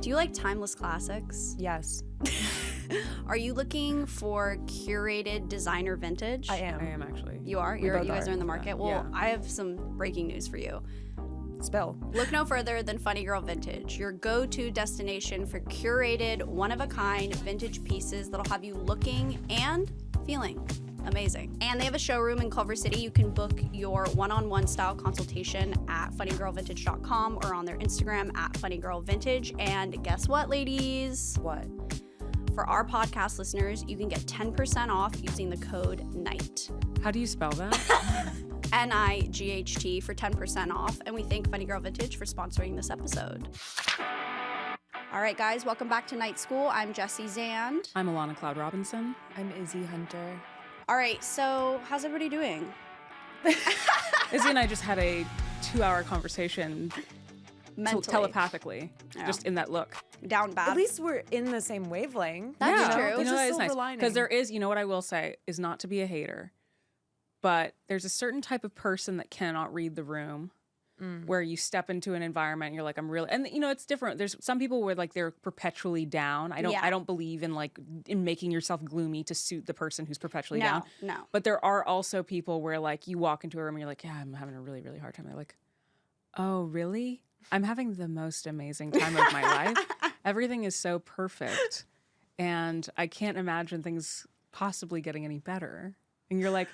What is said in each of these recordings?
Do you like timeless classics? Yes. Are you looking for curated designer vintage? I am actually. You are? You guys are in the market? Yeah. Well, Yeah. I have some breaking news for you. Spill. Look no further than Funny Girl Vintage, your go-to destination for curated, one-of-a-kind vintage pieces that'll have you looking and feeling amazing. And they have a showroom in Culver City. You can book your one-on-one style consultation at funnygirlvintage.com or on their Instagram at funnygirlvintage. And guess what, ladies? What? For our podcast listeners, you can get 10% off using the code NIGHT. How do you spell that? NIGHT for 10% off, and we thank Funny Girl Vintage for sponsoring this episode. All right, guys, welcome back to Night School. I'm Jessie Zand. I'm Alana Cloud Robinson. I'm Izzy Hunter. All right, so how's everybody doing? Izzy and I just had a 2-hour conversation Mentally. telepathically, Yeah. just in that look. Down bad. At least we're in the same wavelength. That's yeah. true. You There's know, a that is silver nice. lining. Because there is, you know what I will say, is not to be a hater, but there's a certain type of person that cannot read the room. Where you step into an environment and you're like, I'm really, and you know, it's different. There's some people where like they're perpetually down. I don't believe in making yourself gloomy to suit the person who's perpetually down. No. But there are also people where like you walk into a room and you're like, yeah, I'm having a really, really hard time. They're like, oh, really? I'm having the most amazing time of my life. Everything is so perfect. And I can't imagine things possibly getting any better. And you're like,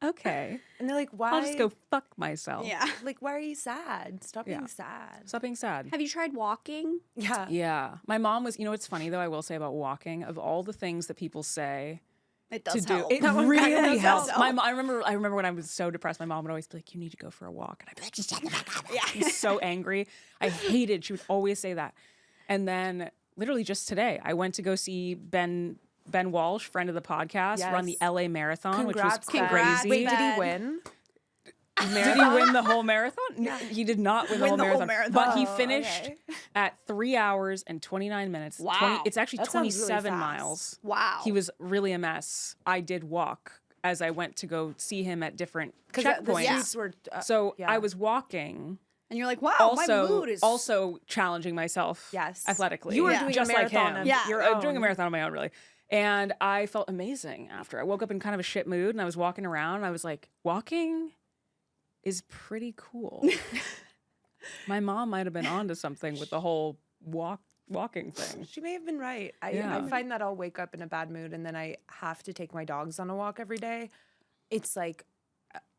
okay. And they're like, why? I'll just go fuck myself. Yeah. Like, why are you sad? Stop Yeah. being sad. Stop being sad. Have you tried walking? Yeah. Yeah. My mom was, you know what's funny though, I will say about walking, of all the things that people say It to does do, help. it That one really kinda helps. does My mom, I remember when I was so depressed, my mom would always be like, you need to go for a walk. And I'd be like, just shut the fuck up. Yeah. She was so angry. I hated, she would always say that. And then literally just today, I went to go see Ben Walsh, friend of the podcast, Yes. run the LA Marathon, Congrats, which was Ben. crazy. Wait, did Ben. he win? Did he win the whole marathon? No, he did not win the whole marathon. But he Oh, finished okay. at 3 hours and 29 minutes. Wow. It's actually That sounds really 27 fast. miles. Wow. He was really a mess. I did walk as I went to go see him at different The checkpoints. streets were. So yeah. I was walking, And you're like, wow, my mood is... also challenging myself Yes. athletically. You were Yeah. doing just a like marathon him. of Yeah. your Doing a own. marathon on my own, really. And I felt amazing after. I woke up in kind of a shit mood and I was walking around and I was like, walking is pretty cool. My mom might have been onto something with the whole walking thing. She may have been right. I Yeah. find that I'll wake up in a bad mood and then I have to take my dogs on a walk every day. It's like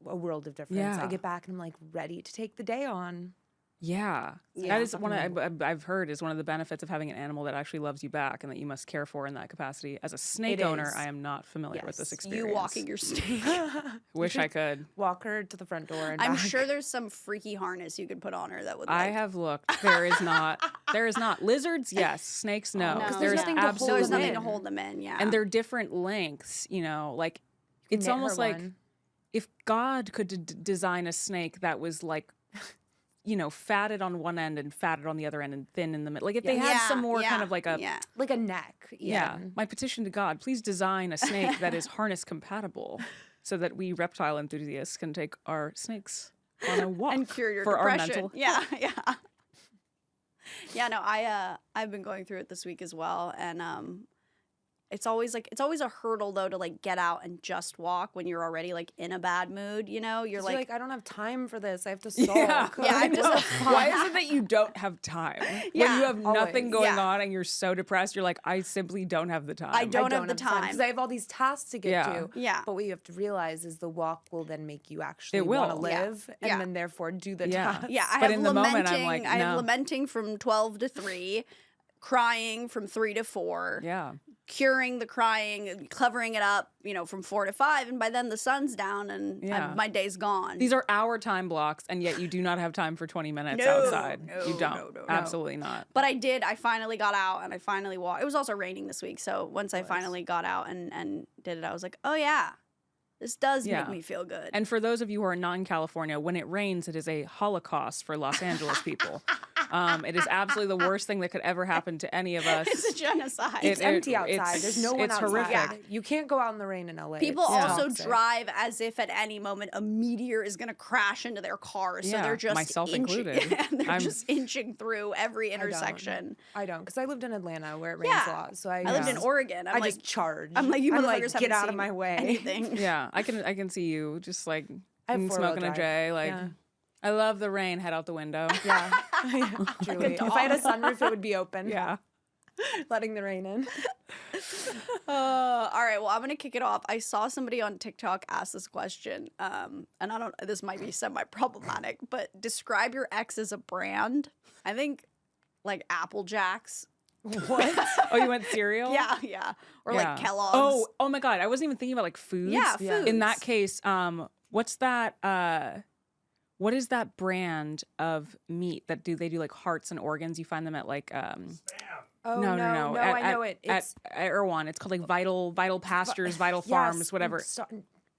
a world of difference. Yeah. I get back and I'm like ready to take the day on. Yeah. Yeah. That is one I've heard is one of the benefits of having an animal that actually loves you back and that you must care for in that capacity. As a snake It owner, is. I am not familiar with this Yes. experience. You walking your snake. Wish I could. Walk her to the front door and I'm back. sure there's some freaky harness you could put on her that would I like... have looked. There is not. There is not. Lizards, yes. Snakes, no. No. 'Cause there's There's nothing to hold absolutely There's them nothing to in. hold them in, yeah. And they're different lengths, you know, like it's knit her almost like one. if God could design a snake that was like, you know, fatted on one end and fatted on the other end and thin in the middle. Like if they had some more kind of like a, Yeah. Like a neck. yeah, my petition to God, please design a snake that is harness compatible so that we reptile enthusiasts can take our snakes on a walk And cure your for our depression. mental. Yeah, yeah. Yeah, no, I've been going through it this week as well, and it's always a hurdle though to like get out and just walk when you're already like in a bad mood, you know? You're 'Cause like, I don't have time for this. I have to sulk. Yeah, Yeah, I'm just- Why is it that you don't have time? When Yeah, you have nothing always. going Yeah. on and you're so depressed, you're like, I simply don't have the time. I don't have the time. because I have all these tasks to get Yeah. to. Yeah. But what you have to realize is the walk will then make you actually It want to will. Yeah. live and Yeah. then therefore do the Yeah. tasks. yeah, I But have in the lamenting, moment, I'm like, I have no. lamenting from 12 to 3, crying from 3 to 4. Yeah. Curing the crying, covering it up, you know, from 4 to 5, and by then the sun's down and Yeah. my day's gone. These are hour time blocks, and yet you do not have time for 20 minutes No, outside. no, You don't. no, no. Absolutely not. But I finally got out and I finally walked. It was also raining this week, so once I finally got out and did it, I was like, oh yeah, this does Yeah. make me feel good. And for those of you who are not in California, when it rains, it is a holocaust for Los Angeles people. It is absolutely the worst thing that could ever happen to any of us. It's a genocide. It's empty outside. There's no one it's outside. horrific. Yeah. You can't go out in the rain in LA. People It's also toxic. drive as if at any moment a meteor is going to crash into their cars. So Yeah, they're just myself inching, included. and they're I'm- just inching through every intersection. I don't, because I lived in Atlanta where it rains a Yeah. lot. So I lived in just- Oregon. I just charge. I'm like, you motherfuckers get haven't out of seen my way. anything. Yeah, I can see you just like I have four-wheel smoking a drive. J. Like, Yeah. I love the rain. Head out the window. Yeah, truly. If I had a sunroof, it would be open. Yeah. Letting the rain in. All right, well, I'm gonna kick it off. I saw somebody on TikTok ask this question, and I don't. This might be semi-problematic, but describe your ex as a brand. I think like Apple Jacks. What? Oh, you went cereal? Yeah, or like Yeah. Kellogg's. Oh my God. I wasn't even thinking about like foods. Yeah, In that foods. case, what's that? What is that brand of meat that they do like hearts and organs? You find them at like Oh, no. I know it. It's at Erewhon. It's called like Vital Pastures, Vital Farms, whatever.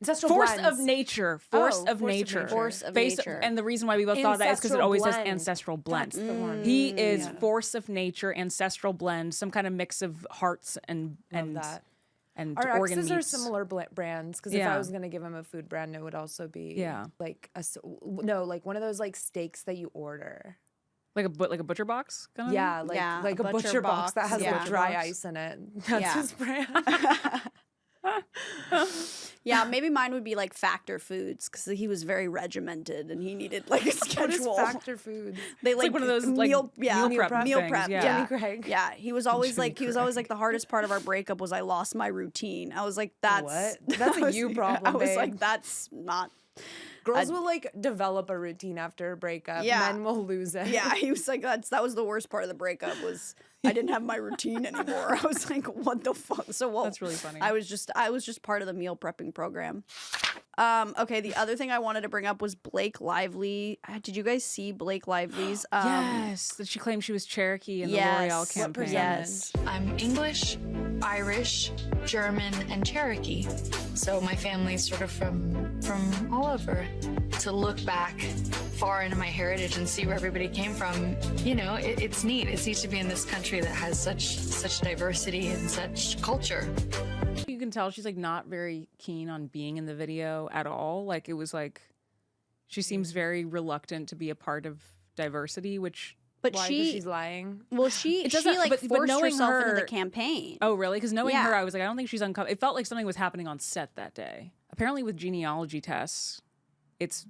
Ancestral Force blends. of nature. Force of nature. Force of Face- nature. And the reason why we both thought that is because it Ancestral always says blend. ancestral blend. That's the one. He is Yeah. force of nature, ancestral blend, some kind of mix of hearts and Love that. and Our organ exes are meats. similar brands, because if Yeah. I was gonna give him a food brand, it would also be Yeah. like like one of those like steaks that you order. Like a butcher box kind of. Yeah, like a butcher box that has yeah. like dry box. ice in it. That's Yeah. his brand. Yeah, maybe mine would be like Factor Foods because he was very regimented and he needed like a What is schedule. Factor Foods? They like one of those, like, meal, yeah, meal prep meal things, prep. yeah. Yeah. Jenny Craig. Yeah, he was always Jenny like the hardest part of our breakup was I lost my routine. I was like, that's What? That's a you problem, I was babe. like, that's not. Girls will like develop a routine after a breakup. Yeah. Men will lose it. Yeah, he was like, that was the worst part of the breakup was I didn't have my routine anymore. I was like, what the fuck? So well, That's really funny. I was just part of the meal prepping program. Okay, the other thing I wanted to bring up was Blake Lively. Did you guys see Blake Lively's? Yes, that she claimed she was Cherokee in yes. the L'Oreal What campaign. percentage? Yes. I'm English, Irish, German, and Cherokee. So my family's sort of from all over. To look back far into my heritage and see where everybody came from, you know, it's neat. It's neat to be in this country that has such diversity and such culture. You can tell she's like not very keen on being in the video at all. Like it was like she seems very reluctant to be a part of diversity, which But Why? 'Cause she's lying. well, she doesn't- like but forced knowing herself into the her- campaign. oh really? Because knowing Yeah. her, I was like, I don't think she's uncomfortable. It felt like something was happening on set that day. Apparently, with genealogy tests,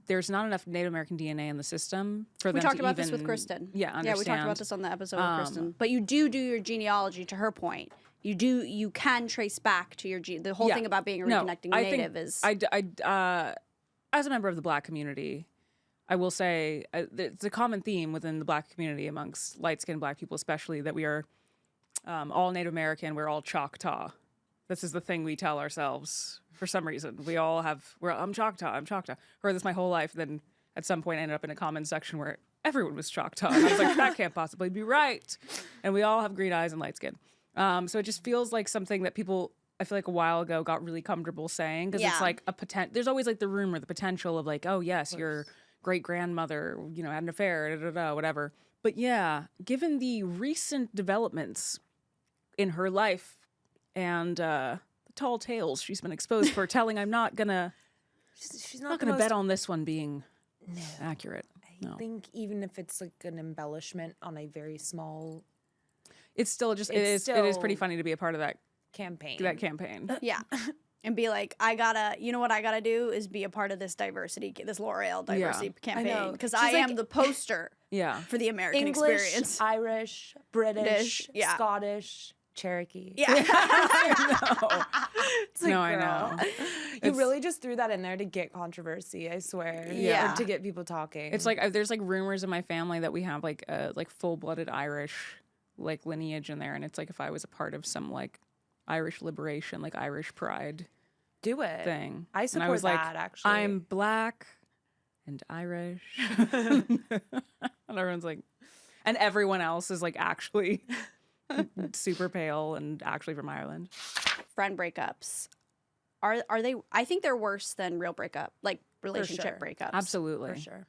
there's not enough Native American DNA in the system for We them talked to about this even with Kristen. Yeah, understand. Yeah, we talked about this on the episode with Kristen. But you do your genealogy. To her point, you can trace back to your the whole Yeah. thing about being a No, reconnecting I native think is as a member of the Black community, I will say it's a common theme within the Black community amongst light-skinned Black people, especially that we are all Native American. We're all Choctaw. This is the thing we tell ourselves for some reason. We all have. I'm Choctaw. I'm Choctaw. Heard this my whole life. Then at some point, I ended up in a comment section where everyone was Choctaw. And I was like, that can't possibly be right. And we all have green eyes and light skin. So it just feels like something that people, I feel like a while ago, got really comfortable saying because it's Yeah. like there's always like the rumor, the potential of like, oh yes, your great grandmother, had an affair, whatever. But yeah, given the recent developments in her life and the tall tales she's been exposed for telling, I'm not gonna She's not gonna bet on this one being accurate. I think even if it's like an embellishment on a very small It's still just it It's is pretty still- funny to be a part of that campaign. campaign. yeah. And be like, what I gotta do is be a part of this diversity, this L'Oreal diversity campaign know. because She's I am like- the poster Yeah. for the American English, experience. Irish, British, yeah. Scottish, Cherokee. Yeah. It's like, No, I girl, know. You It's- really just threw that in there to get controversy, I swear. Yeah. Or to get people talking. It's like there's like rumors in my family that we have like full-blooded Irish like lineage in there, and it's like if I was a part of some like Irish liberation, like Irish pride do it. thing. I And support was like, that, actually. I'm Black and Irish, and everyone's like, and everyone else is like actually super pale and actually from Ireland. Friend breakups. Are they? I think they're worse than real breakup, like relationship sure. breakups. Absolutely. for sure.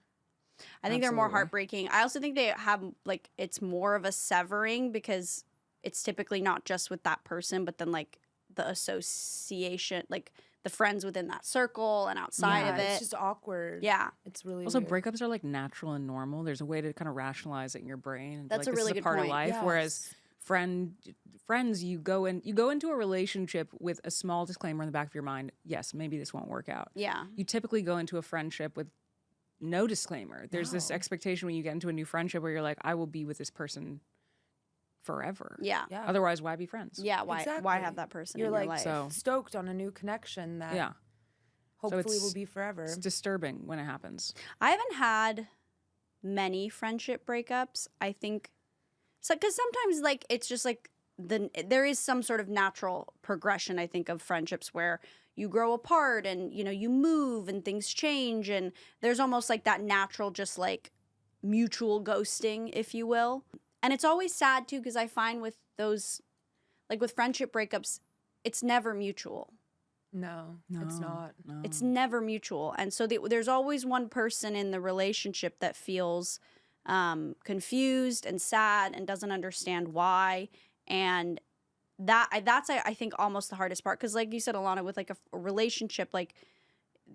I think they're more Absolutely. heartbreaking. I also think they have like it's more of a severing because it's typically not just with that person, but then like the association, like the friends within that circle and outside Yeah, of it. it's just awkward. Yeah. It's really Also, weird. breakups are like natural and normal. There's a way to kind of rationalize it in your brain. And be That's like, a this really is good part point. of life. Whereas Yes. friends, you go into a relationship with a small disclaimer in the back of your mind. Yes, maybe this won't work out. Yeah. You typically go into a friendship with no disclaimer. There's this No. expectation when you get into a new friendship where you're like, I will be with this person forever. Yeah. Yeah. Otherwise, why be friends? Yeah. Why Exactly. have that person You're in like your life? So- stoked on a new connection that Yeah. hopefully it's- will be forever. It's disturbing when it happens. I haven't had many friendship breakups. I think so because sometimes like it's just like there is some sort of natural progression. I think of friendships where you grow apart and you know you move and things change and there's almost like that natural just like mutual ghosting, if you will. And it's always sad too because I find with those like with friendship breakups, it's never mutual. No, it's not. No. It's never mutual. And so there's always one person in the relationship that feels confused and sad and doesn't understand why. And that's I think almost the hardest part. Because like you said, Alana, with like a relationship, like,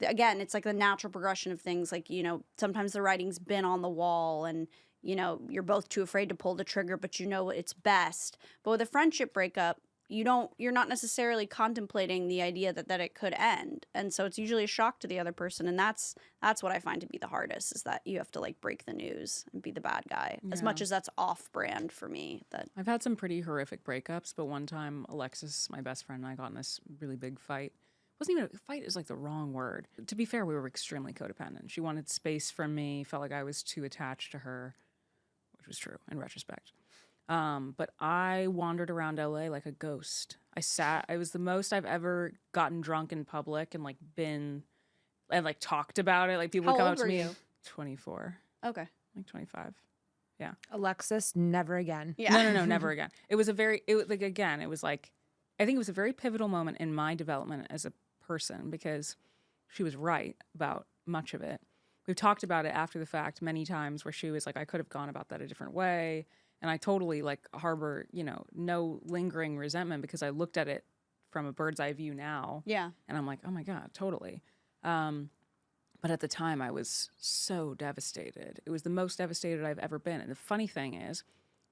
again, it's like the natural progression of things. Like, you know, sometimes the writing's been on the wall and, you know, you're both too afraid to pull the trigger, but you know it's best. But with a friendship breakup, you're not necessarily contemplating the idea that it could end. And so it's usually a shock to the other person. And that's what I find to be the hardest is that you have to like break the news and be the bad guy as much as that's off brand for me. That I've had some pretty horrific breakups, but one time Alexis, my best friend, and I got in this really big fight. It wasn't even a fight is like the wrong word. To be fair, we were extremely codependent. She wanted space from me, felt like I was too attached to her, which was true in retrospect. But I wandered around LA like a ghost. I was the most I've ever gotten drunk in public and like been and like talked about it. Like people would How come old up to were me. you? 24, okay. like 25. Alexis, never again. Yeah. No, never again. It was it was like, I think it was a very pivotal moment in my development as a person because she was right about much of it. We've talked about it after the fact many times where she was like, I could have gone about that a different way. And I totally like harbor, you know, no lingering resentment because I looked at it from a bird's eye view now. Yeah. And I'm like, oh my God, totally. But at the time I was so devastated. It was the most devastated I've ever been. And the funny thing is,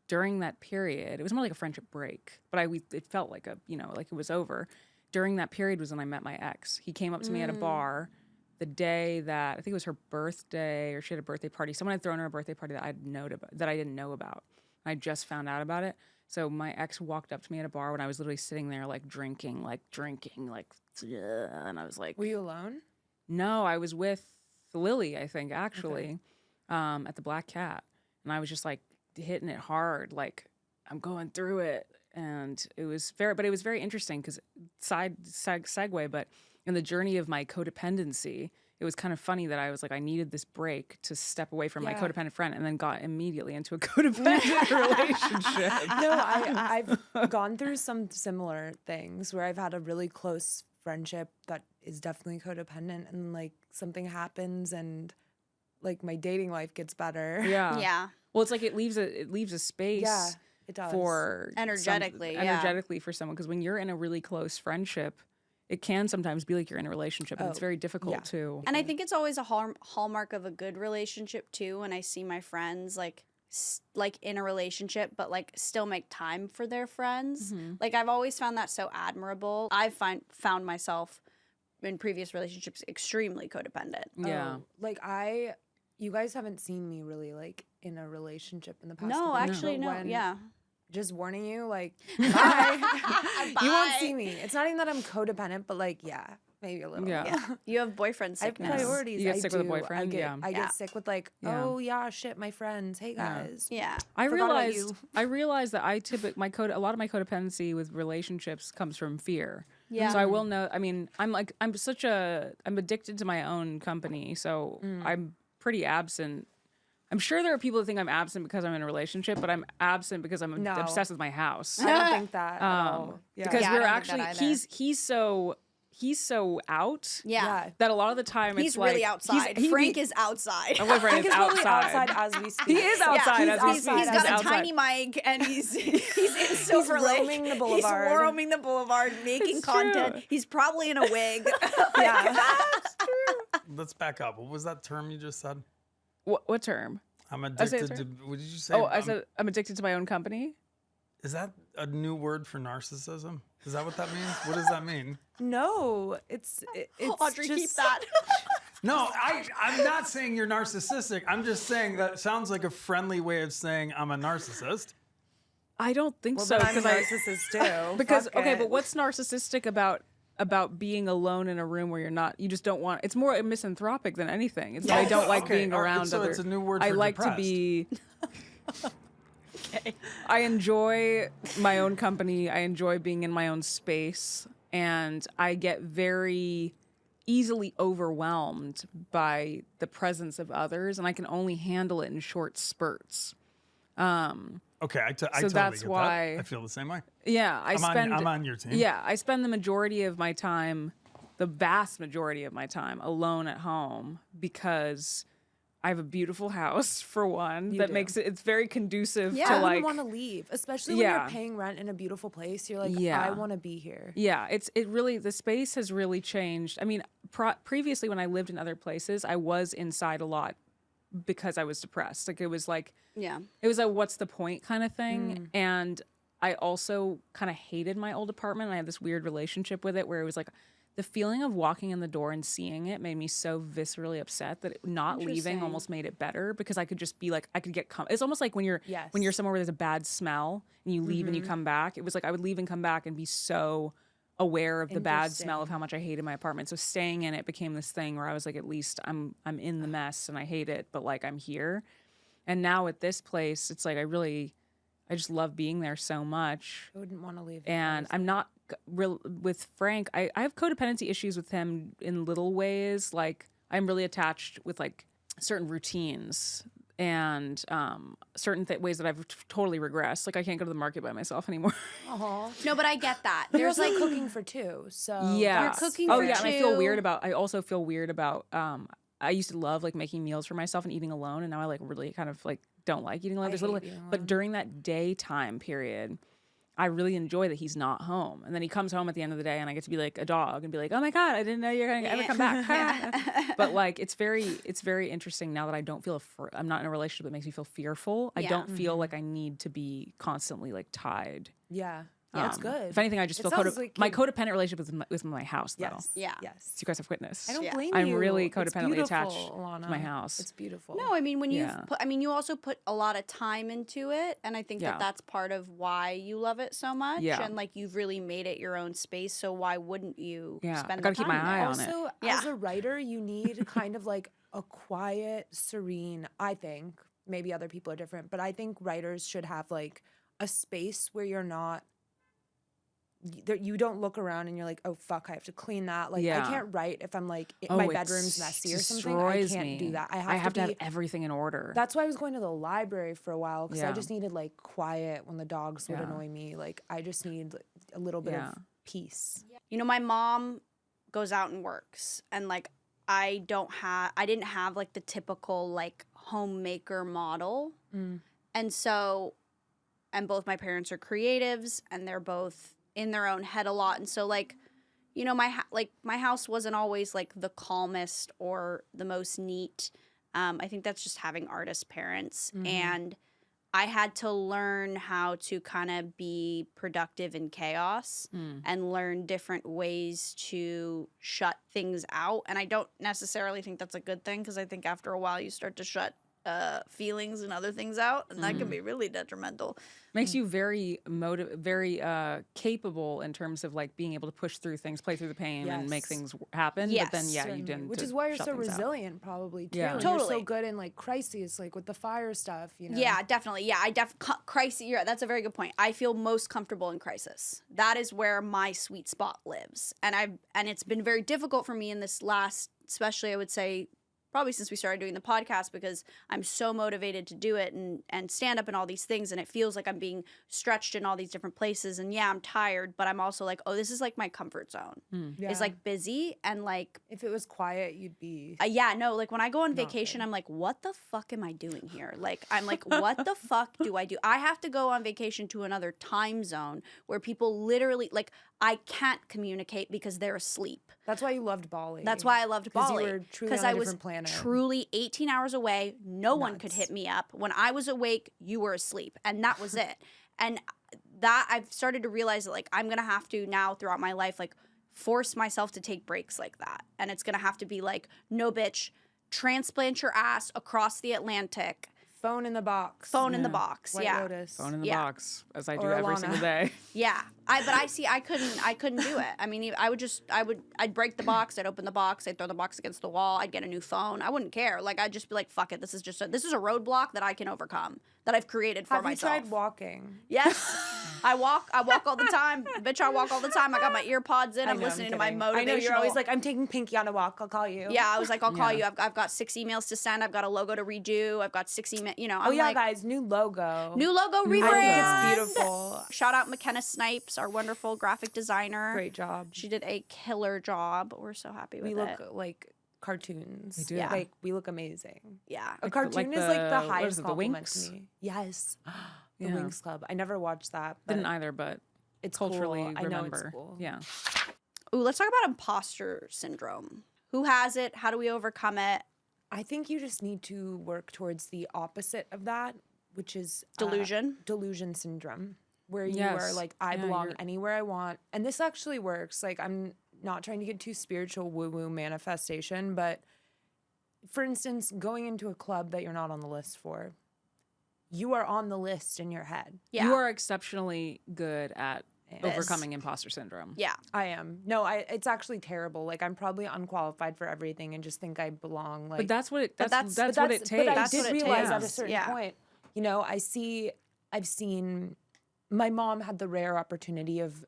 during that period, it was more like a friendship break, but it felt like like it was over. During that period was when I met my ex. He came up to me at a bar the day that, I think it was her birthday or she had a birthday party. Someone had thrown her a birthday party that I didn't know about. I just found out about it. So my ex walked up to me at a bar when I was literally sitting there like drinking, and I was like, Were you alone? no, I was with Lily, I think, actually, at the Black Cat. And I was just like hitting it hard, like I'm going through it. And it was very interesting because segue, but in the journey of my codependency, it was kind of funny that I was like, I needed this break to step away from my Yeah. codependent friend and then got immediately into a codependent relationship. No, I've gone through some similar things where I've had a really close friendship that is definitely codependent and like something happens and like my dating life gets better. Yeah. Yeah. Well, it's like it leaves a space Yeah, it does. for Energetically, yeah. energetically for someone, because when you're in a really close friendship, it can sometimes be like you're in a relationship and it's very difficult yeah. to. And I think it's always a hallmark of a good relationship too. When I see my friends like in a relationship, but like still make time for their friends. Like I've always found that so admirable. I've found myself in previous relationships extremely codependent. Yeah. Like you guys haven't seen me really like in a relationship in the past. No, couple years, actually, but no. when- Yeah. Just warning you, like, bye. You won't Bye. see me. It's not even that I'm codependent, but like, yeah, maybe a little. Yeah. Yeah. You have boyfriend I have sickness. priorities. You get I sick with a do. boyfriend? Yeah. I Yeah. get sick with like, Yeah. oh yeah, shit, my friends. Hey guys. Yeah. I Forgot about realized that a lot of my codependency with relationships comes from fear. Yeah. So I will know. I mean, I'm addicted to my own company. So I'm pretty absent. I'm sure there are people that think I'm absent because I'm in a relationship, but I'm absent because I'm No. obsessed with my house. I don't think that at all. Yeah. Because Yeah, I we're don't think actually that either. he's so he's so out Yeah. that a lot of the time He's it's like really outside. Frank is outside. My boyfriend Frank is is probably outside. outside as we speak. He is outside Yeah, as we he's speak. He's got a outside. tiny mic and he's in Silver Lake. roaming the boulevard. He's roaming the boulevard, making It's content. true. He's probably in a wig. Yeah. Let's back up. What was that term you just said? What term? I'm say addicted it, to. What did you say? Oh, I said I'm addicted to my own company. Is that a new word for narcissism? Is that what that means? What does that mean? No, it's Audrey, just, keep that. No, I'm not saying you're narcissistic. I'm just saying that sounds like a friendly way of saying I'm a narcissist. I don't think Well, so but I'm a because narcissist too. because Fuck okay, it. but what's narcissistic about being alone in a room where you just don't want. It's more misanthropic than anything. It's that I don't like Okay, being all right, around so other. it's a new word I for like depressed. to be. I enjoy my own company. I enjoy being in my own space, and I get very easily overwhelmed by the presence of others, and I can only handle it in short spurts. Okay, I So totally that's get why- that. I feel the same way. Yeah, I'm on your team. Yeah, I spend the majority of my time, the vast majority of my time, alone at home because I have a beautiful house for one that do. makes it's very conducive Yeah. to I like. wouldn't want to leave, especially when Yeah. you're paying rent in a beautiful place. You're like, Yeah. I want to be here. Yeah, it really the space has really changed. I mean, previously when I lived in other places, I was inside a lot because I was depressed. Like it was like Yeah. it was a what's the point kind of thing. And I also kind of hated my old apartment. I had this weird relationship with it where it was like the feeling of walking in the door and seeing it made me so viscerally upset that not leaving Interesting. almost made it better because I could just be like I could get it's almost like when you're Yes. somewhere where there's a bad smell and you leave and you come back. It was like I would leave and come back and be so aware of the bad smell of how much I hated my apartment. So staying in it became this thing where I was like, at least I'm in the mess and I hate it, but like I'm here. And now at this place, it's like I just love being there so much. I wouldn't want to leave. And I'm not real with Frank. I have codependency issues with him in little ways. Like I'm really attached with like certain routines and certain ways that I've totally regressed. Like I can't go to the market by myself anymore. No, but I get that. But you're There's also like cooking for two, so Yeah. You're cooking Oh for yeah, and I feel two. weird about. I also feel weird about. I used to love like making meals for myself and eating alone, and now I like really kind of like don't like eating alone. There's hate little, eating but alone. during that daytime period, I really enjoy that he's not home, and then he comes home at the end of the day, and I get to be like a dog and be like, oh my god, I didn't know you're gonna ever come back. But like it's very interesting now that I don't feel. I'm not in a relationship that makes me feel fearful. I Yeah. don't feel like I need to be constantly like tied. yeah, that's good. If anything, I just It feel sounds like my you- codependent relationship with my house though. Yes, Yeah. yes. You guys have witnessed. I don't Yeah. blame I'm you. really It's codependently beautiful, attached to Alana. my house. It's beautiful. No, I mean when you Yeah. put, I mean you also put a lot of time into it, and I think Yeah. that that's part of why you love it so much. Yeah. And like you've really made it your own space. So why wouldn't you Yeah, spend I gotta the keep my time eye there? on it. Also, Yeah. as a writer, you need kind of like a quiet, serene. I think maybe other people are different, but I think writers should have like a space where you're not. You don't look around and you're like, oh fuck, I have to clean that. Like Yeah. I can't write if I'm like Oh, my it bedroom's messy or something. I destroys can't me. do that. I I have to to be. have everything in order. That's why I was going to the library for a while because I Yeah. just needed like quiet when the dogs would Yeah. annoy me. Like I just need like, a little bit Yeah. of peace. You know, my mom goes out and works, and like I didn't have like the typical like homemaker model, and so, and both my parents are creatives, and they're both in their own head a lot, and so like, you know, my house wasn't always like the calmest or the most neat. I think that's just having artist parents, and I had to learn how to kind of be productive in chaos and learn different ways to shut things out. And I don't necessarily think that's a good thing because I think after a while you start to shut feelings and other things out, and that can be really detrimental. Makes you very capable in terms of like being able to push through things, play through the pain, and make Yes. things happen. Yes, but then yeah, you Certainly. didn't. Which to is why you're shut so things out. resilient, probably too. Yeah. And You're Totally. so good in like crises, like with the fire stuff. You know. Yeah, definitely. Yeah, crisis. That's a very good point. I feel most comfortable in crisis. That is where my sweet spot lives, and it's been very difficult for me in this last, especially I would say, probably since we started doing the podcast, because I'm so motivated to do it and stand up and all these things. And it feels like I'm being stretched in all these different places. And yeah, I'm tired, but I'm also like, oh, this is like my comfort zone. Yeah. It's like busy and like, if it was quiet, you'd be. yeah, no, like when I go on vacation, I'm like, what the fuck am I doing here? Like, I'm like, what the fuck do I do? I have to go on vacation to another time zone where people literally, like, I can't communicate because they're asleep. That's why you loved Bali. That's why I loved 'Cause you Bali. were truly on a I was different planet. truly 18 hours away. No one could Nuts. hit me up. When I was awake, you were asleep. And that was it. And that I've started to realize that, like, I'm going to have to now throughout my life, like, force myself to take breaks like that. And it's going to have to be like, no, bitch, transplant your ass across the Atlantic. Phone in the box. Phone in the box. White yeah. Lotus. Phone in the Yeah. box, as I do Or every Alana. single day. Yeah. I couldn't do it. I mean, I'd break the box, I'd open the box, I'd throw the box against the wall, I'd get a new phone. I wouldn't care. Like, I'd just be like, fuck it. This is a roadblock that I can overcome, that I've created for Have myself. you tried walking? Yes. I walk all the time. Bitch, I walk all the time. I got my ear pods in. I'm listening to my motivational. I know you're always like, I'm taking Pinky on a walk. I'll call you. yeah, I was like, I'll call you. I've got 6 emails to send. I've got a logo to redo. I've got 6 emails. You know, I'm Oh yeah, like, guys, new logo. new logo I rebrand. think it's beautiful. Shout out McKenna Snipes, our wonderful graphic designer. Great job. She did a killer job. We're so happy with We it. look like cartoons. We do. Yeah. Like we look amazing. Yeah. A cartoon is like the what highest is it, the compliment Winx? to me. Yes. The Yeah. Winx Club. I never watched that. But Didn't either, but it's culturally cool. remember. I know it's cool. Yeah. Ooh, let's talk about imposter syndrome. Who has it? How do we overcome it? I think you just need to work towards the opposite of that, which is Delusion. delusion syndrome, where you Yes. are like, I Yeah, belong you're- anywhere I want. And this actually works. Like, I'm not trying to get too spiritual woo-woo manifestation, but for instance, going into a club that you're not on the list for, you are on the list in your head. Yeah. You are exceptionally good at Yes. overcoming imposter syndrome. Yeah. I am. No, it's actually terrible. Like, I'm probably unqualified for everything and just think I belong. Like, But that's what it. But That's, that's- what it But takes. I That's did what it realize at a takes. certain Yeah. point, you know, I've seen, my mom had the rare opportunity of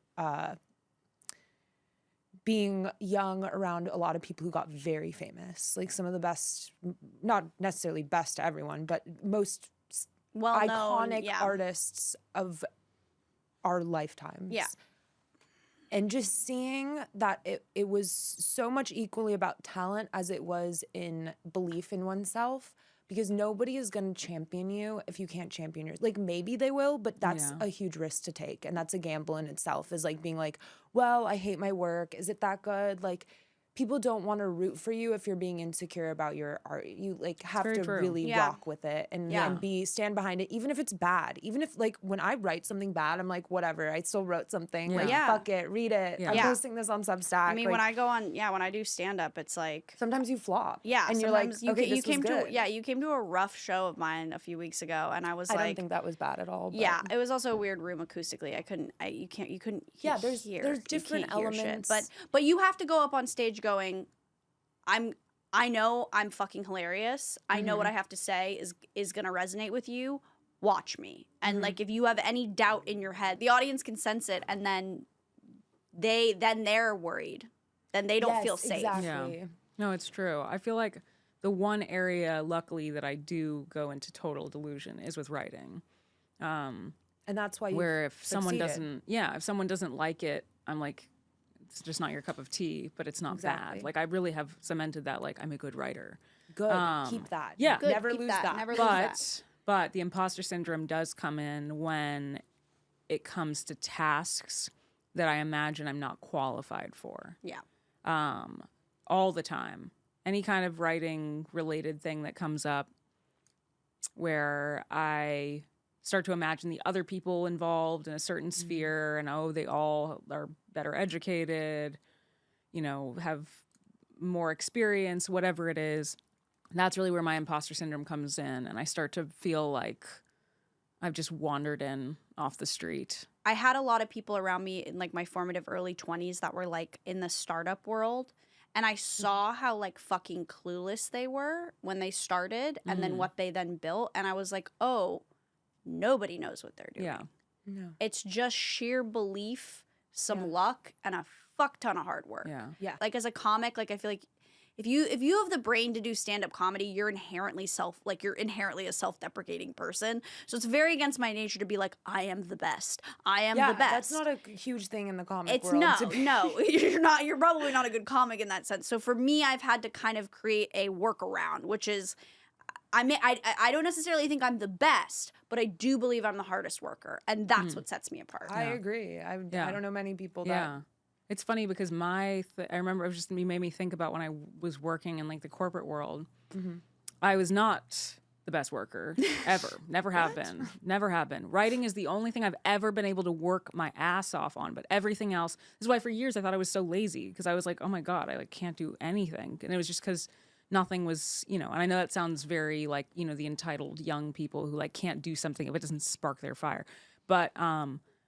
being young around a lot of people who got very famous, like some of the best, not necessarily best to everyone, but most Well iconic yeah. artists of our lifetimes. Yeah. And just seeing that it was so much equally about talent as it was in belief in oneself, because nobody is going to champion you if you can't champion yours. Like, maybe they will, but that's Yeah. a huge risk to take. And that's a gamble in itself, is like being like, well, I hate my work. Is it that good? Like, people don't want to root for you if you're being insecure about your art. You like have very to true. really Yeah. rock with it and, Yeah. and stand behind it, even if it's bad. Even if, like, when I write something bad, I'm like, whatever, I still wrote something. Like, Yeah. fuck it, read it. Yeah. I'm Yeah. posting this on Substack. I mean, like, when I go on, when I do stand up, it's like, sometimes you flop. yeah, and you're like, sometimes okay, you this came was good. you came to a rough show of mine a few weeks ago, and I was I like, don't think that was bad at all. But yeah, it was also a weird room acoustically. You couldn't. Yeah, there's hear, different you can't hear shit. elements. But you have to go up on stage going, I know I'm fucking hilarious. I know Mm-hmm. what I have to say is gonna resonate with you. Watch me. And Mm-hmm. like, if you have any doubt in your head, the audience can sense it, and then they're worried. Then they don't feel Yes, safe. Exactly. Yeah. No, it's true. I feel like the one area, luckily, that I do go into total delusion is with writing. And that's why you Where if someone succeeded. if someone doesn't like it, I'm like, it's just not your cup of tea, but it's not Exactly. bad. Like, I really have cemented that, like, I'm a good writer. Good. Um, Keep that. yeah. Good, Never keep lose that. that. Never lose that. But the imposter syndrome does come in when it comes to tasks that I imagine I'm not qualified for. Yeah. All the time. Any kind of writing related thing that comes up where I start to imagine the other people involved in a certain sphere, and they all are better educated, have more experience, whatever it is. That's really where my imposter syndrome comes in, and I start to feel like I've just wandered in off the street. I had a lot of people around me in like my formative early 20s that were like in the startup world, and I saw how like fucking clueless they were when they started, and then what they then built, and I was like, oh, nobody knows what they're doing. Yeah. No. It's just sheer belief, some luck, and a fuck ton of hard work. Yeah. Yeah. Like, as a comic, like, I feel like if you have the brain to do stand-up comedy, you're inherently a self-deprecating person. So it's very against my nature to be like, I am the best. I am the best. That's not a huge thing in the comic It's world. no. You're probably not a good comic in that sense. So for me, I've had to kind of create a workaround, which is I don't necessarily think I'm the best, but I do believe I'm the hardest worker, and that's what sets me apart. I agree. I don't know many people that. Yeah. It's funny because I remember it made me think about when I was working in like the corporate world. I was not the best worker ever. Never have been. Never have been. Writing is the only thing I've ever been able to work my ass off on. But everything else, this is why for years I thought I was so lazy, because I was like, oh my God, I like can't do anything. And it was just because nothing was, and I know that sounds very like, the entitled young people who like can't do something if it doesn't spark their fire. But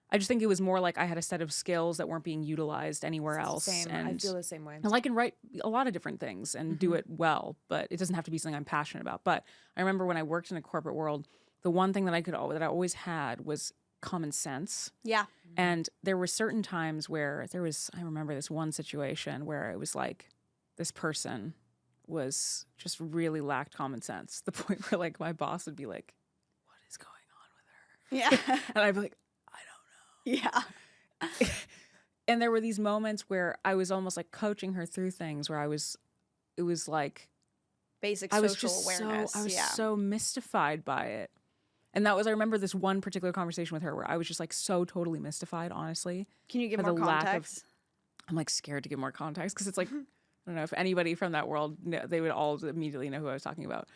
I just think it was more like I had a set of skills that weren't being utilized anywhere else. Same. And I feel the same way. and I can write a lot of different things and do it well, but it doesn't have to be something I'm passionate about. But I remember when I worked in a corporate world, the one thing that I always had was common sense. Yeah. And there were certain times where I remember this one situation where it was like this person was just really lacked common sense. The point where like my boss would be like, what is going on with her? Yeah. And I'd be like, I don't know. Yeah. And there were these moments where I was almost like coaching her through things where it was like, Basic I was social just awareness. I was so mystified by it. And I remember this one particular conversation with her where I was just like so totally mystified, honestly. Can you give by more the lack of- context? I'm like scared to give more context because it's like, I don't know if anybody from that world, they would all immediately know who I was talking about.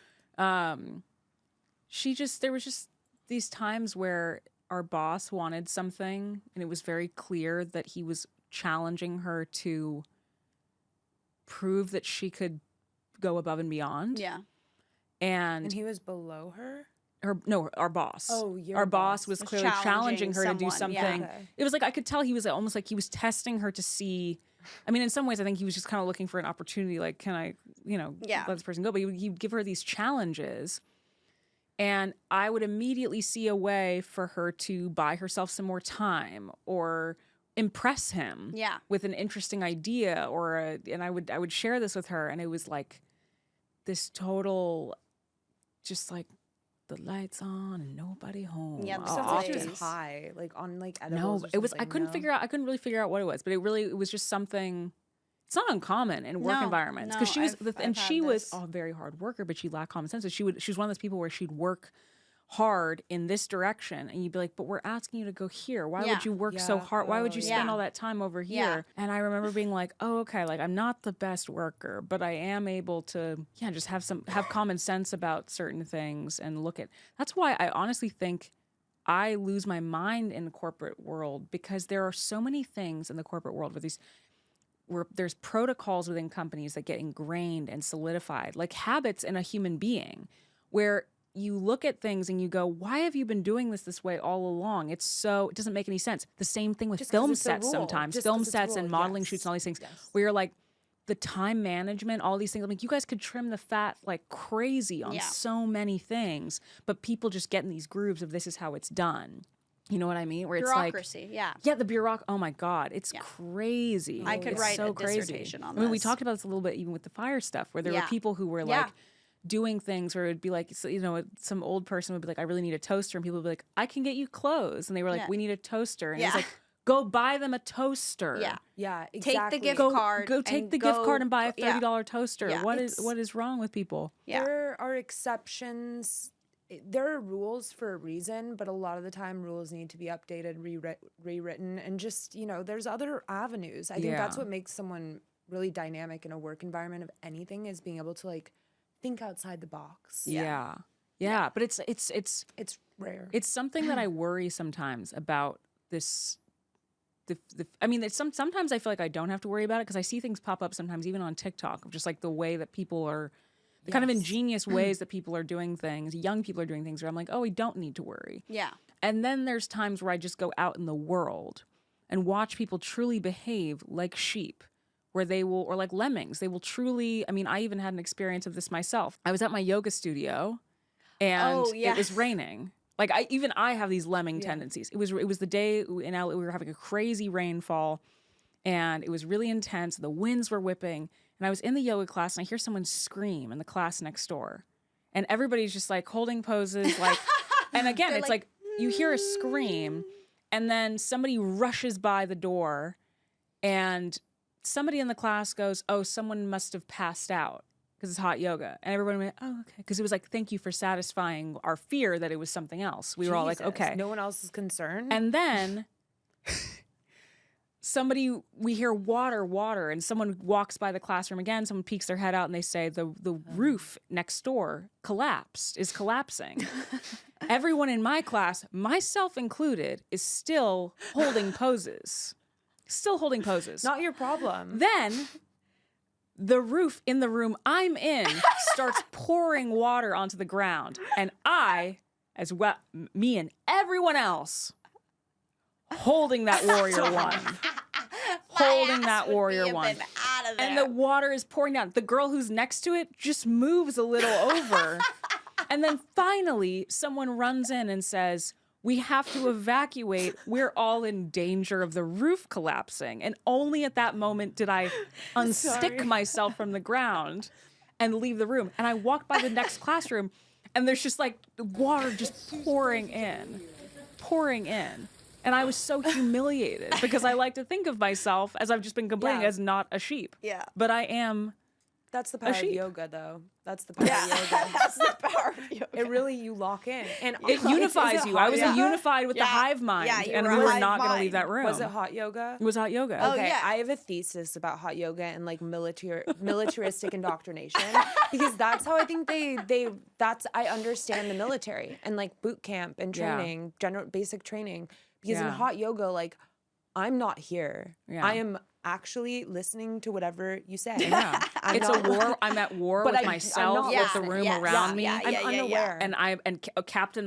There was just these times where our boss wanted something and it was very clear that he was challenging her to prove that she could go above and beyond. Yeah. And he was below her? our boss. Oh, your our boss boss was was clearly challenging her to do someone, yeah. something. Okay. It was like I could tell he was almost like he was testing her to see. I mean, in some ways, I think he was just kind of looking for an opportunity. Like, can I, Yeah. let this person go? But he'd give her these challenges, and I would immediately see a way for her to buy herself some more time or impress him. Yeah. With an interesting idea, and I would share this with her, and it was like this total, just like the lights on and nobody home. Yeah, the Sounds Oh, like she was please. high, like on like No, edibles. it was. I couldn't really figure out what it was, but it was just something. It's not uncommon in work No, environments no, because she was, I've she had was this. a very hard worker, but she lacked common sense. So she was one of those people where she'd work hard in this direction, and you'd be like, "But we're asking you to go here. Why Yeah. would you work so Yeah. hard? Why would you Oh, spend yeah. all that time over Yeah. here?" And I remember being like, "Oh, okay. Like I'm not the best worker, but I am able to, just have common sense about certain things and look at." That's why I honestly think I lose my mind in the corporate world because there are so many things in the corporate world where there's protocols within companies that get ingrained and solidified, like habits in a human being, where you look at things and you go, why have you been doing this way all along? It doesn't make any sense. The same thing with Just 'cause film it's a sets rule. sometimes, Just film 'cause it's a sets and rule, modeling yes. shoots and all these things, Yes. where you're like, the time management, all these things. I'm like, you guys could trim the fat like crazy on Yeah. so many things, but people just get in these grooves of this is how it's done. You know what I mean? Where it's like, Bureaucracy. Yeah. yeah, the bureaucracy. Oh my God, it's Yeah. crazy. I could It's write so a crazy. dissertation on I mean, we this. talked about this a little bit even with the fire stuff, where there Yeah. were people who were Yeah. like doing things where it would be like, some old person would be like, I really need a toaster, and people would be like, I can get you clothes, and they were like, Yeah. we need a toaster, and Yeah. it's like, go buy them a toaster. Yeah. Yeah, Take exactly. the gift Go card. take and the gift go- card and buy a yeah. $30 toaster. Yeah. What is wrong with people? Yeah. There are exceptions. There are rules for a reason, but a lot of the time rules need to be updated, rewritten, and just, there's other avenues. I think that's Yeah. what makes someone really dynamic in a work environment of anything, is being able to like think outside the box. Yeah. But it's It's rare. It's something that I worry sometimes about this. I mean, sometimes I feel like I don't have to worry about it because I see things pop up sometimes, even on TikTok, of just like the way that people are, the kind of Yes. ingenious ways that people are doing things, young people are doing things, where I'm like, oh, we don't need to worry. Yeah. And then there's times where I just go out in the world and watch people truly behave like sheep, where they will, or like lemmings, they will truly, I mean, I even had an experience of this myself. I was at my yoga studio and Oh, yeah. it was raining. Like I have these lemming tendencies. It was the day in LA, we were having a crazy rainfall and it was really intense. The winds were whipping and I was in the yoga class and I hear someone scream in the class next door. And everybody's just like holding poses, like, and again, it's like you hear a scream and then somebody rushes by the door and somebody in the class goes, oh, someone must have passed out because it's hot yoga. And everyone went, oh, okay. Because it was like, thank you for satisfying our fear that it was something else. We were all like, okay. No one else is concerned. And then we hear water, and someone walks by the classroom again. Someone peeks their head out and they say the roof next door is collapsing. Everyone in my class, myself included, is still holding poses. Not your problem. Then the roof in the room I'm in starts pouring water onto the ground. And I, as well, me and everyone else, holding that warrior one. Holding that warrior one. And the water is pouring down. The girl who's next to it just moves a little over. And then finally, someone runs in and says, we have to evacuate. We're all in danger of the roof collapsing. And only at that moment did I unstick myself from the ground and leave the room. And I walked by the next classroom, and there's just like water just pouring in. And I was so humiliated because I like to think of myself, as I've just been complaining, as not a sheep. Yeah. But I am. That's the power of yoga, though. That's the power of yoga. That's the power of yoga. It really, you lock in. And It unifies you. I was unified with the hive mind, and we were not going to leave that room. Was it hot yoga? It was hot yoga. Oh, Okay, yeah. I have a thesis about hot yoga and like militaristic indoctrination because that's how I think I understand the military and like boot camp and training, general basic training. Because in hot yoga, like, I'm not here. Yeah. I am actually listening to whatever you say. Yeah. It's a war. I'm at war with myself, with the room around me. I'm unaware. And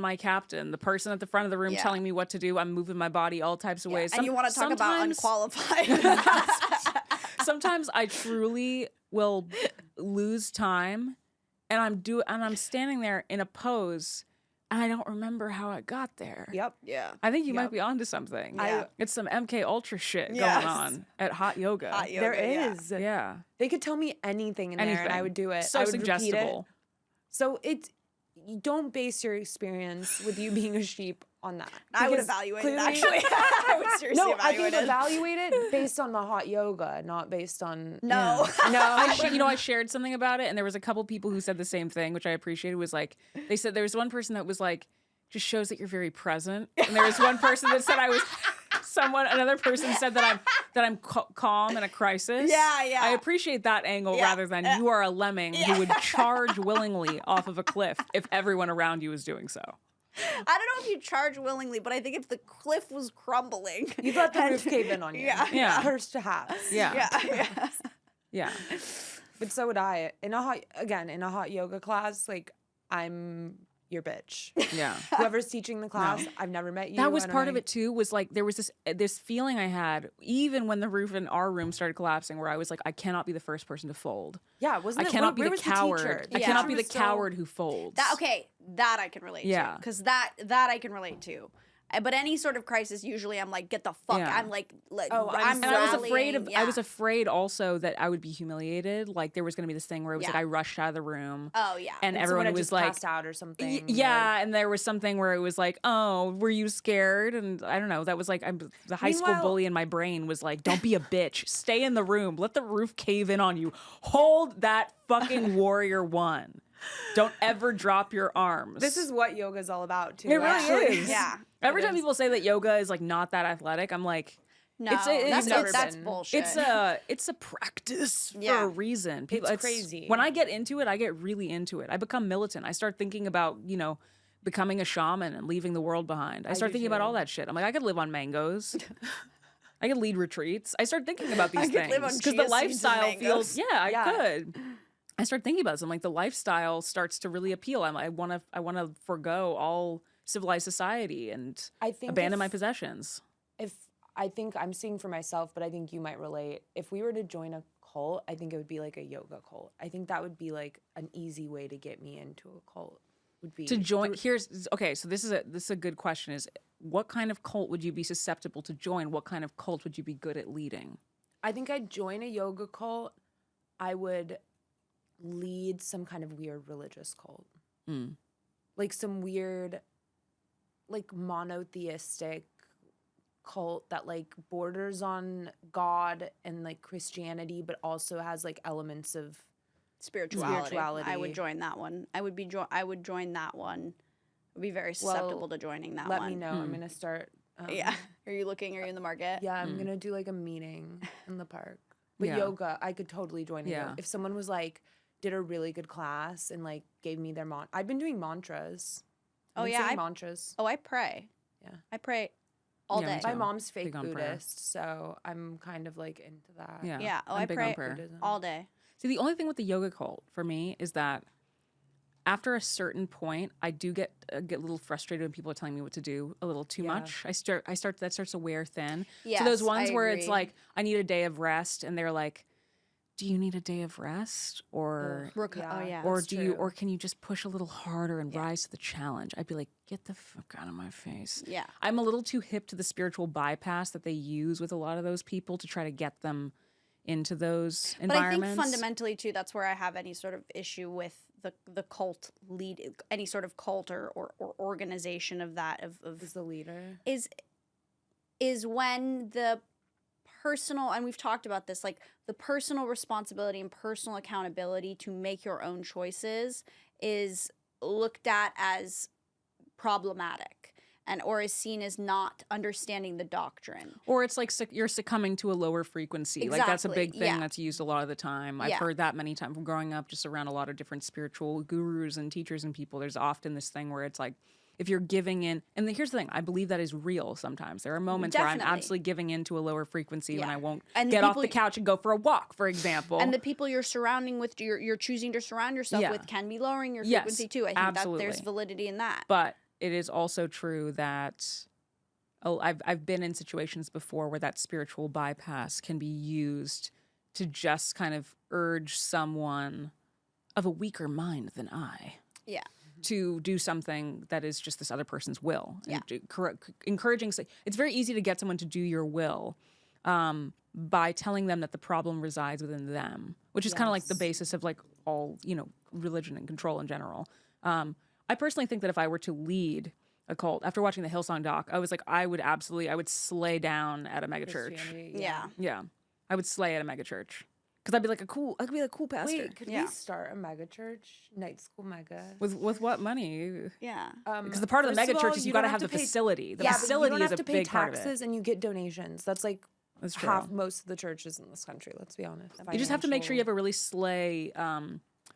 my captain, the person at the front of the room telling me what to do. I'm moving my body all types of ways. And you want to talk about unqualified. Sometimes I truly will lose time, and I'm standing there in a pose, and I don't remember how I got there. Yep. Yeah. I think you might be onto something. Yeah. It's some MK Ultra shit going Yes. on at hot yoga. Hot yoga, There is. Yeah. They could tell me anything in there and I would do it. So I would repeat it. suggestible. So you don't base your experience with you being a sheep on that. I would Because evaluate it, clearly- actually. I would seriously No, I evaluate think it. evaluate it based on the hot yoga, not based on No. No, I shared something about it, and there was a couple people who said the same thing, which I appreciated. Was like, they said there was one person that was like, just shows that you're very present, and there was one person that said I was another person said that I'm calm in a crisis. Yeah. I appreciate that angle rather than you are a lemming who would charge willingly off of a cliff if everyone around you is doing so. I don't know if you charge willingly, but I think if the cliff was crumbling. you let the roof cave in on you. Yeah. Perhaps. Yeah. Yeah. But so would I. In a hot yoga class, like I'm your bitch. Yeah. Whoever's teaching the class, I've never met you. That was I don't part know of it too, was like there was this feeling I had even when the roof in our room started collapsing, where I was like, I cannot be the first person to fold. Yeah, wasn't I it? cannot where be the was coward. teacher? I cannot be teacher the was still- coward who folds. That I can relate to. Because that I can relate to. But any sort of crisis, usually I'm like, get the fuck. Yeah. I'm like, I'm And I was rallying. I was afraid also that I would be humiliated. Like there was going to be this thing where it was like I rushed out of the room. Oh yeah. And Someone everyone had was just like, passed out or something. yeah, and there was something where it was like, oh, were you scared? And I don't know. That was like the high school Meanwhile- bully in my brain was like, don't be a bitch. Stay in the room. Let the roof cave in on you. Hold that fucking warrior one. Don't ever drop your arms. This is what yoga's all about too. It really actually. is. Yeah. Every time people say that yoga is like not that athletic, I'm like, No, it's that's bullshit. it's a practice for Yeah. a reason. People, It's crazy. When I get into it, I get really into it. I become militant. I start thinking about, becoming a shaman and leaving the world behind. I start do thinking about too. all that shit. I'm like, I could live on mangoes. I could lead retreats. I start thinking about these could live on things because chia the seeds and lifestyle mangoes. feels. Yeah, I could. I start thinking about it. So I'm like, the lifestyle starts to really appeal. I want to forgo all civilized society and I think abandon if- my possessions. If I think I'm seeing for myself, but I think you might relate. If we were to join a cult, I think it would be like a yoga cult. I think that would be like an easy way to get me into a cult. Would be To join so this is a good question, is what kind of cult would you be susceptible to join? What kind of cult would you be good at leading? I think I'd join a yoga cult I would lead some kind of weird religious cult. Like some weird, like monotheistic cult that like borders on God and like Christianity, but also has like elements of Spirituality. I would join that one. I would join that one. I'd be very susceptible to joining that one. Let me know. I'm gonna start. Yeah. Are you in the market? Yeah, I'm gonna do like a meeting in the park. But yoga, I could totally join. If someone was like, did a really good class and like gave me their I've been doing mantras. Mantras. Oh, I pray. Yeah. I pray all Yeah, day. me too. My mom's fake Big on prayer. Buddhist, so I'm kind of like into that. Yeah. Yeah. Oh, I'm I big pray on prayer. Buddhism. all day. See, the only thing with the yoga cult for me is that after a certain point, I do get a little frustrated when people are telling me what to do a little too much. That starts to wear thin. Yes, so those ones I where it's agree. like, I need a day of rest, and they're like, do you need a day of rest, or Oh yeah. or that's do you, true. or can you just push a little harder and rise to the challenge? I'd be like, get the fuck out of my face. Yeah. I'm a little too hip to the spiritual bypass that they use with a lot of those people to try to get them into those But I environments. think fundamentally too, that's where I have any sort of issue with the cult lead, any sort of cult or organization of that of Is the leader. is when the personal, and we've talked about this, like the personal responsibility and personal accountability to make your own choices is looked at as problematic or is seen as not understanding the doctrine. Or it's like you're succumbing to a lower frequency. Like that's a Exactly, big thing yeah. that's used a lot of the time. I've Yeah. heard that many times from growing up just around a lot of different spiritual gurus and teachers and people. There's often this thing where it's like, if you're giving in, and here's the thing, I believe that is real sometimes. There are moments where I'm Definitely. absolutely giving in to a lower frequency when Yeah. I won't And the get off people the couch and go for a walk, for example. And the people you're surrounding with, you're choosing to surround yourself Yeah. with, can be lowering your Yes, frequency too. I think that there's absolutely. validity in that. But it is also true that I've been in situations before where that spiritual bypass can be used to just kind of urge someone of a weaker mind than I Yeah. to do something that is just this other person's will. Yeah. And encouraging. It's very easy to get someone to do your will by telling them that the problem resides within them, which is kind of like the basis of like all, religion and control in general. I personally think that if I were to lead a cult, after watching the Hillsong doc, I was like, I would slay down at a megachurch. Christianity, Yeah. Yeah. I would slay at a megachurch. Because I'd be like a cool pastor. Wait, could Yeah. we start a mega church? Night school mega. With what money? Yeah. Because the part of the First mega all, church is you got to have the pay- facility. The Yeah, but facility you don't is have a to pay big part of it. taxes and you get donations. That's like That's true. half most of the churches in this country. Let's be honest. You just have to make sure you have a really slay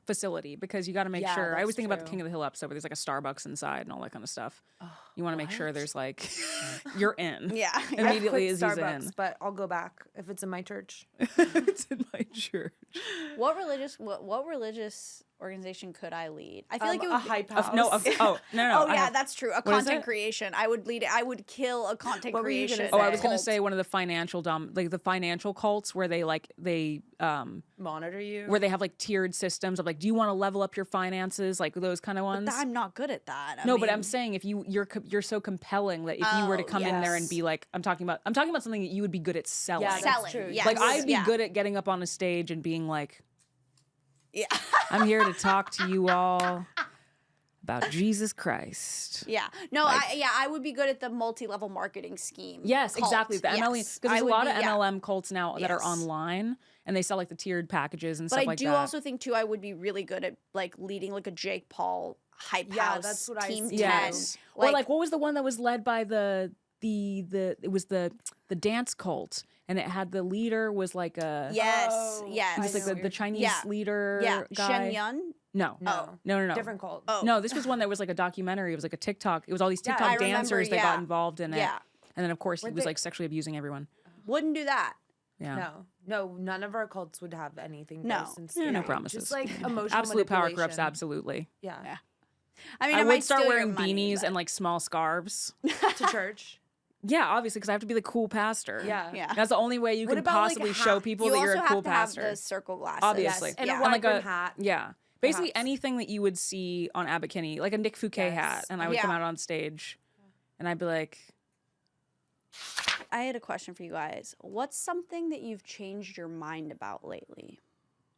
facility, because you got to make Yeah, sure. I always that's think about the true. King of the Hill episode where there's like a Starbucks inside and all that kind of stuff. You want to make sure there's like you're in. Yeah. Immediately quit as he's Starbucks, in. but I'll go back if it's in my church. It's in my church. What religious organization could I lead? I feel like it would a hype house. No. Oh no. Oh I yeah, have- that's true. A What is content it? creation. I would kill a content What were you creation. gonna Oh, I was gonna cult. say one of the financial the financial cults where they Monitor you. where they have like tiered systems of like, do you want to level up your finances, like those kind of ones. I'm not good at that. No, but I'm saying if you're so compelling that if you were to come in there and yes. be like, I'm talking about something that you would be good at selling. Yeah, that's selling. true. Yes. Like I'd be Yeah. good at getting up on a stage and being like, Yeah. I'm here to talk to you all about Jesus Christ. Yeah. No, I would be good at the multi-level marketing scheme. Yes, cult. exactly. The MLM, Yes. because I there's a would lot be- of yeah. MLM cults now that are Yes. online and they sell like the tiered packages and But stuff I like do that. also think too I would be really good at like leading like a Jake Paul hype Yeah, house that's what I team see. 10. Yes. Or like what was the one that was led by the dance cult, and it had the leader was like a Yes. Oh, Yes. he was like the Chinese Yeah. leader Yeah. guy. Shen Yun. No. No. Different cult. Oh. No, this was one that was like a documentary. It was like a TikTok. It was all these Yeah, TikTok I remember, dancers that yeah. got involved in it. Yeah. And then of course he Weren't was they- like sexually abusing everyone. Wouldn't do that. Yeah. No, none of our cults would have anything. No. based in Yeah, scary. no promises. Just like emotional Absolute power corrupts manipulation. absolutely. Yeah. I mean, I I would might start steal your wearing money, beanies but- and like small scarves. To church. Yeah, obviously, because I have to be the cool pastor. Yeah. Yeah. That's the only way you What can about, like, a possibly show hat? people you that you're also a cool have to pastor. have the circle glasses. Obviously. And yeah. a like Wyvern hat. Yeah. Basically Perhaps. anything that you would see on Abbot Kinney, like a Nick Fouquet Yes. hat, and I would come Yeah. out on stage, and I'd be like, I had a question for you guys. What's something that you've changed your mind about lately?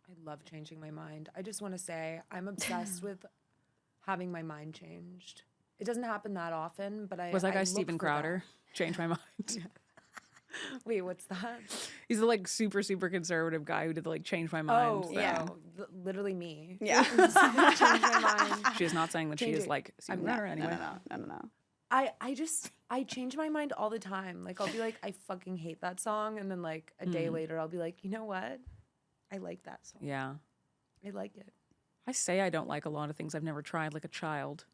I I love changing my mind. I just want to say I'm obsessed with having my mind changed. It doesn't happen that often, but I Was that I guy look Steven for Crowder? Changed my mind. that. Wait, what's that? He's the like super conservative guy who did the like change my mind. Oh, thing. Yeah. literally me. Yeah. Change my mind. She is not saying that she Change is it. like Steven Crowder anyway. No. I change my mind all the time. Like I'll be like, I fucking hate that song, and then like a day later I'll be like, you know what? I like that song. Yeah. I like it. I say I don't like a lot of things I've never tried, like a child.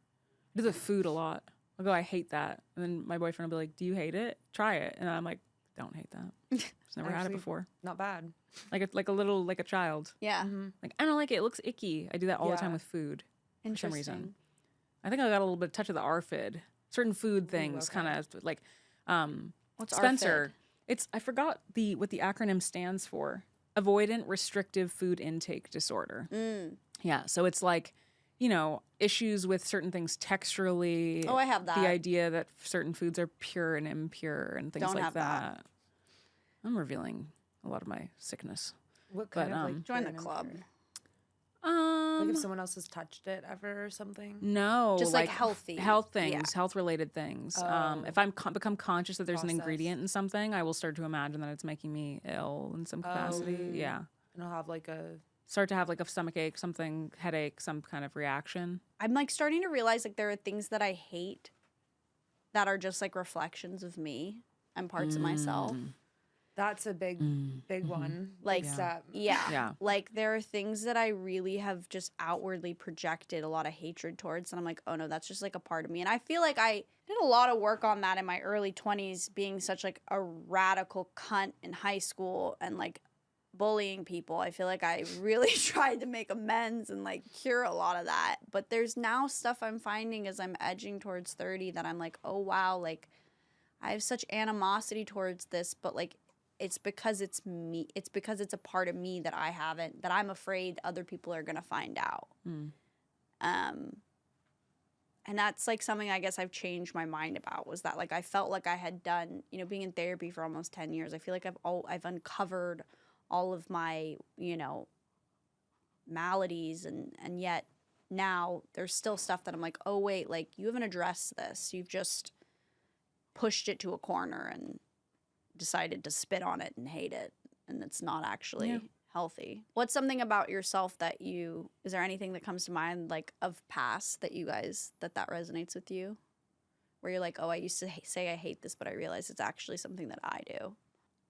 I do the food a lot. I'll go, I hate that. And then my boyfriend will be like, do you hate it? Try it. And I'm like, don't hate that. Just never had it Actually, before. Not bad. Like a little, like a child. Yeah. Like, I don't like it. It looks icky. I do that all the time Yeah. with food for some reason. Interesting. I think I got a little bit of touch of the ARFID. Certain food things okay. kind of like What's Spencer. I forgot what the acronym stands for. Avoidant restrictive food intake disorder. Yeah, so it's like, you know, issues with certain things texturally. Oh, I have that. The idea that certain foods are pure and impure and things Don't like have that. I'm revealing a lot of my sickness. What kind But, of like Join the pure and club. impure? Like if someone else has touched it ever or something. No, Just, like, healthy. health things, Yeah. health related things. Oh. If I'm become conscious that there's an Process. ingredient in something, I will start to imagine that it's making me ill in some capacity. Yeah, And I'll have like a start to have like a stomach ache, something, headache, some kind of reaction. I'm like starting to realize like there are things that I hate that are just like reflections of me and parts of myself. that's a big one. Like, Big step. Yeah. Yeah. Like there are things that I really have just outwardly projected a lot of hatred towards. And I'm like, oh no, that's just like a part of me. And I feel like I did a lot of work on that in my early 20s, being such like a radical cunt in high school and like bullying people. I feel like I really tried to make amends and like cure a lot of that. But there's now stuff I'm finding as I'm edging towards 30 that I'm like, oh wow, like I have such animosity towards this, but like it's because it's me. It's because it's a part of me that I haven't, that I'm afraid other people are going to find out. And that's like something I guess I've changed my mind about, was that like I felt like I had done, you know, being in therapy for almost 10 years. I feel like I've uncovered all of my, you know, maladies, and yet now there's still stuff that I'm like, oh wait, like you haven't addressed this. You've just pushed it to a corner and decided to spit on it and hate it, and it's not actually healthy. What's something about yourself that is there anything that comes to mind like of past that you guys that resonates with you, where you're like, oh, I used to say I hate this, but I realize it's actually something that I do?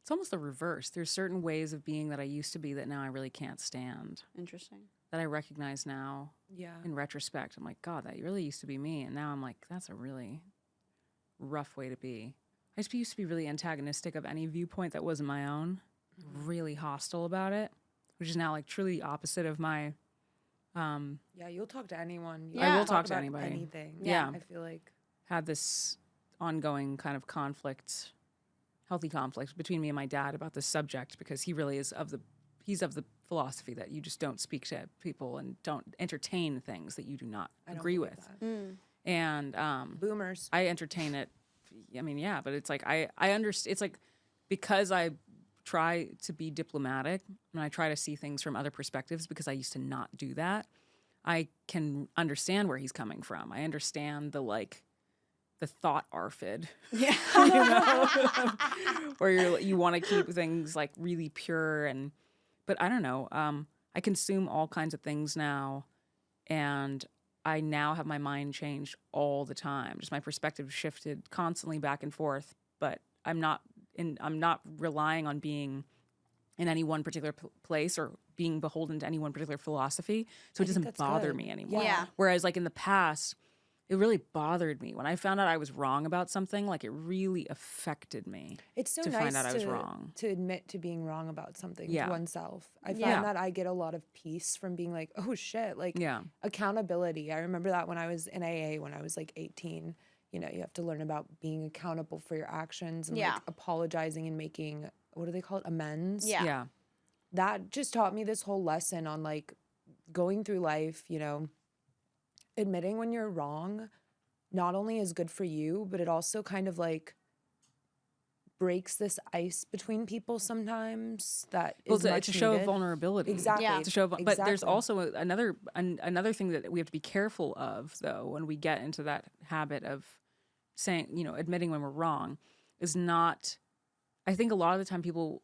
It's almost the reverse. There's certain ways of being that I used to be that now I really can't stand, Interesting. that I recognize now Yeah. in retrospect. I'm like, God, that really used to be me. And now I'm like, that's a really rough way to be. I used to be really antagonistic of any viewpoint that wasn't my own, really hostile about it, which is now like truly the opposite of my, Yeah, you'll talk to anyone. Yeah. I will talk to about anybody. Anything. Yeah. I feel like had this ongoing kind of conflict, healthy conflict between me and my dad about this subject, because he really is he's of the philosophy that you just don't speak to people and don't entertain things that you do not I don't agree believe with. that. And Boomers. I entertain it. I mean, yeah, but it's like I understand. It's like because I try to be diplomatic and I try to see things from other perspectives, because I used to not do that. I can understand where he's coming from. I understand the thought ARFID, Yeah. you know, where you want to keep things like really pure but I don't know. I consume all kinds of things now, and I now have my mind changed all the time. Just my perspective shifted constantly back and forth, but I'm not relying on being in any one particular place or being beholden to any one particular philosophy. So it think doesn't that's bother good. me anymore. Yeah. Whereas like in the past, it really bothered me when I found out I was wrong about something. Like it really affected me. It's so to nice find out I was wrong. to admit to being wrong about something Yeah. to oneself. I find Yeah. that I get a lot of peace from being like, oh shit, like Yeah. accountability. I remember that when I was in AA when I was like 18. You know, you have to learn about being accountable for your actions and Yeah. like apologizing and making, what do they call it, amends. Yeah. Yeah. That just taught me this whole lesson on like going through life, you know, admitting when you're wrong not only is good for you, but it also kind of like breaks this ice between people sometimes that Well, is it's a show of needed. vulnerability. Exactly. Yeah. It's a show of, but there's Exactly. also another thing that we have to be careful of, though, when we get into that habit of saying, admitting when we're wrong, is not. I think a lot of the time people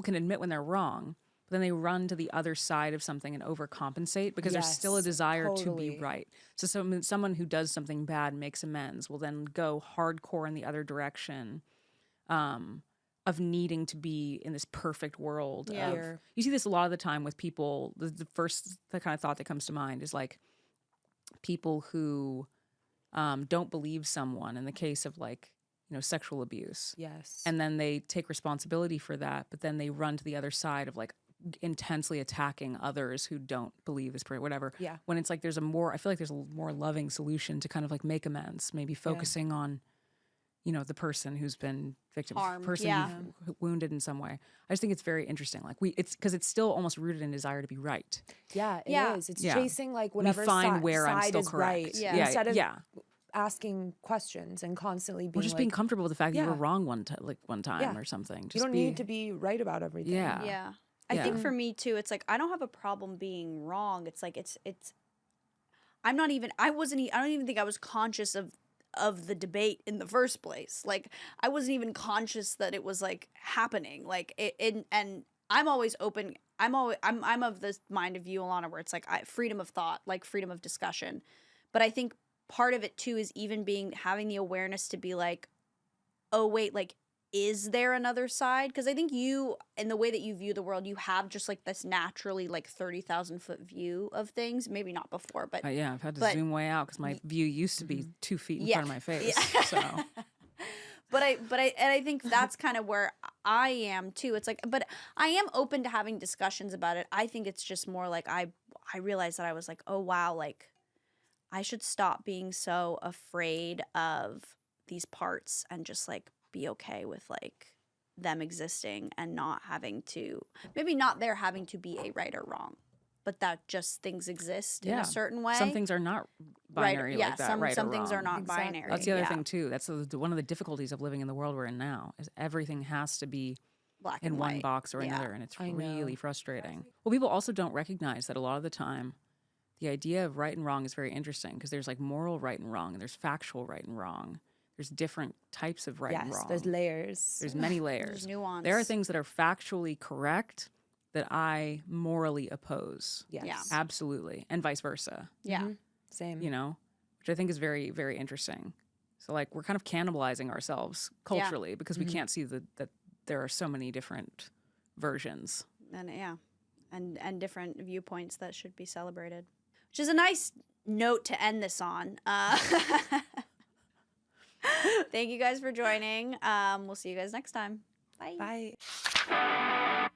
can admit when they're wrong, but then they run to the other side of something and overcompensate because there's still a Yes, desire to totally. be right. So someone who does something bad, makes amends, will then go hardcore in the other direction. Of needing to be in this perfect world. Yeah. You see this a lot of the time with people. The kind of thought that comes to mind is like people who don't believe someone in the case of sexual abuse. Yes. And then they take responsibility for that, but then they run to the other side of intensely attacking others who don't believe this person, whatever. Yeah. When it's I feel like there's a more loving solution to kind of make amends, maybe focusing on the person who's been Harmed, person yeah. you've wounded in some way. I just think it's very interesting. It's because it's still almost rooted in desire to be right. Yeah, it Yeah. is. It's Yeah. chasing whatever find where I'm side still is correct. right. Yeah. Instead of yeah. asking questions and constantly being Or just being comfortable with the fact that you were Yeah. wrong one time Yeah. or something. you Just don't need to be right about everything. Yeah. Yeah. I Yeah. think for me too, it's I don't have a problem being wrong. It's I don't even think I was conscious of the debate in the first place. I wasn't even conscious that it was happening. And I'm always open. I'm of this mind of view, Alana, where it's freedom of thought, freedom of discussion. But I think part of it too is even having the awareness to be oh wait, is there another side? Because I think you, in the way that you view the world, you have just this naturally 30,000-foot view of things. Maybe not before, but Yeah, I've had to but- zoom way out because my view used to be 2 feet in Yeah. front of my face. Yeah. So But I think that's kind of where I am too. It's but I am open to having discussions about it. I think it's just more I realized that I was oh wow, I should stop being so afraid of these parts and just be okay with them existing and not having to, maybe not there having to be a right or wrong, but that just things exist in Yeah. a certain way. some things are not binary yeah, like that, some right some or things are wrong. not Exactly. binary. That's the other yeah. thing too. That's one of the difficulties of living in the world we're in now is everything has to be Black in and one white. box or Yeah. another, and it's I know. really frustrating. Well, people also don't recognize that a lot of the time the idea of right and wrong is very interesting because there's moral right and wrong and there's factual right and wrong. There's different types of right and Yes, wrong. there's layers. There's many layers. There's nuance. There are things that are factually correct that I morally oppose. Yes. Yeah. Absolutely. And vice versa, Yeah. Same. which I think is very, very interesting. So we're kind of cannibalizing ourselves culturally because we can't see that there are so many different versions. And yeah. And different viewpoints that should be celebrated. Which is a nice note to end this on. Thank you guys for joining. We'll see you guys next time. Bye. Bye.